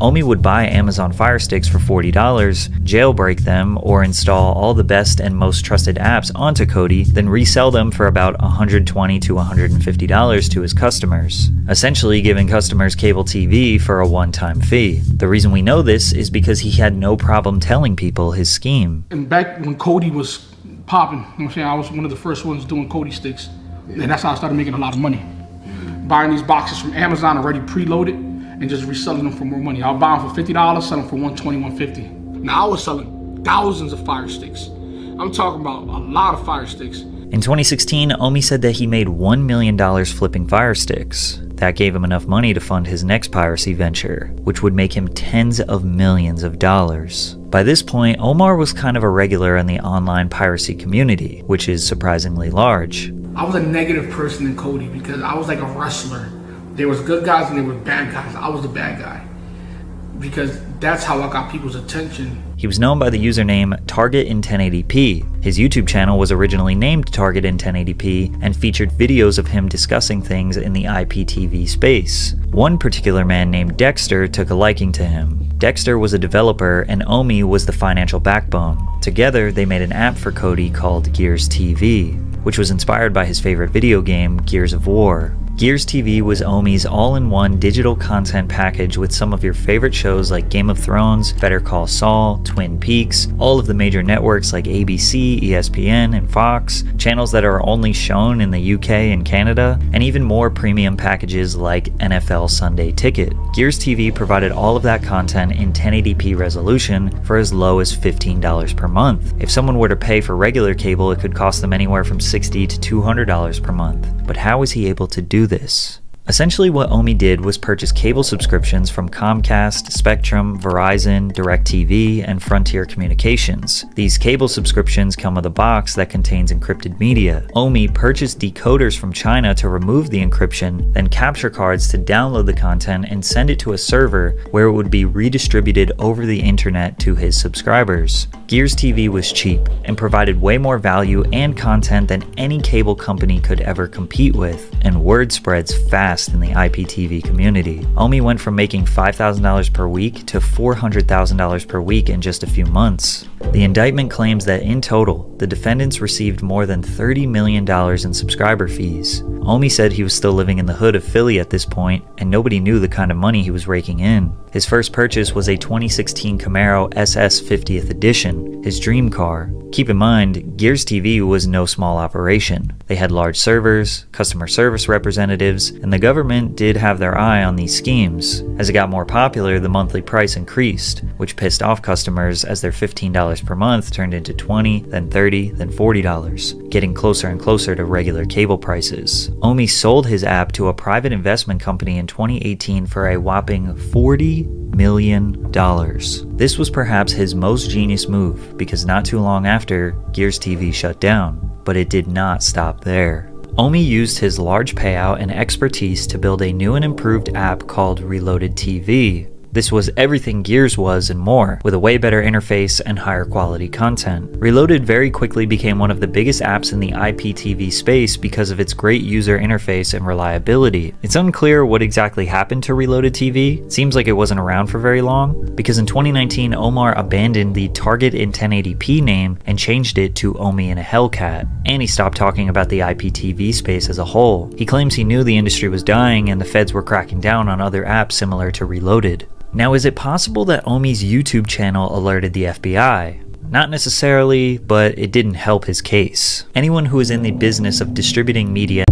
Omi would buy Amazon Fire Sticks for $40, jailbreak them, or install all the best and most trusted apps onto Kodi, then resell them for about $120 to $150 to his customers, essentially giving customers cable TV for a one-time fee. The reason we know this is because he had no problem telling people his scheme. And back when Kodi was popping, you know what I'm saying, I was one of the first ones doing Kodi sticks, and that's how I started making a lot of money. Buying these boxes from Amazon already preloaded, and just reselling them for more money. I'll buy them for $50, sell them for $120, $150. Now I was selling thousands of Fire Sticks. I'm talking about a lot of Fire Sticks. In 2016, Omi said that he made $1 million flipping Fire Sticks. That gave him enough money to fund his next piracy venture, which would make him tens of millions of dollars. By this point, Omar was kind of a regular in the online piracy community, which is surprisingly large. I was a negative person in Kodi because I was like a wrestler. There was good guys and there were bad guys. I was the bad guy because that's how I got people's attention. He was known by the username Target in 1080p. His YouTube channel was originally named Target in 1080p and featured videos of him discussing things in the IPTV space. One particular man named Dexter took a liking to him. Dexter was a developer and Omi was the financial backbone. Together, they made an app for Kodi called Gears TV, which was inspired by his favorite video game, Gears of War. Gears TV was Omi's all-in-one digital content package with some of your favorite shows like Game of Thrones, Better Call Saul, Twin Peaks, all of the major networks like ABC, ESPN, and Fox, channels that are only shown in the UK and Canada, and even more premium packages like NFL Sunday Ticket. Gears TV provided all of that content in 1080p resolution for as low as $15 per month. If someone were to pay for regular cable, it could cost them anywhere from $60 to $200 per month. But how was he able to do this? Essentially what Omi did was purchase cable subscriptions from Comcast, Spectrum, Verizon, DirecTV, and Frontier Communications. These cable subscriptions come with a box that contains encrypted media. Omi purchased decoders from China to remove the encryption, then capture cards to download the content and send it to a server where it would be redistributed over the internet to his subscribers. Gears TV was cheap and provided way more value and content than any cable company could ever compete with, and word spreads fast in the IPTV community. Omi went from making $5,000 per week to $400,000 per week in just a few months. The indictment claims that in total, the defendants received more than $30 million in subscriber fees. Omi said he was still living in the hood of Philly at this point, and nobody knew the kind of money he was raking in. His first purchase was a 2016 Camaro SS 50th Edition, his dream car. Keep in mind, Gears TV was no small operation. They had large servers, customer service representatives, and the government did have their eye on these schemes. As it got more popular, the monthly price increased, which pissed off customers as their $15 per month turned into $20, then $30, then $40, getting closer and closer to regular cable prices. Omi sold his app to a private investment company in 2018 for a whopping $40 million. This was perhaps his most genius move because not too long after, Gears TV shut down, but it did not stop there. Omi used his large payout and expertise to build a new and improved app called Reloaded TV. This was everything Gears was and more, with a way better interface and higher quality content. Reloaded very quickly became one of the biggest apps in the IPTV space because of its great user interface and reliability. It's unclear what exactly happened to Reloaded TV. It seems like it wasn't around for very long, because in 2019 Omar abandoned the Target in 1080p name and changed it to Omi In Hellcat, and he stopped talking about the IPTV space as a whole. He claims he knew the industry was dying and the feds were cracking down on other apps similar to Reloaded. Now, is it possible that Omi's YouTube channel alerted the FBI? Not necessarily, but it didn't help his case. Anyone who is in the business of distributing media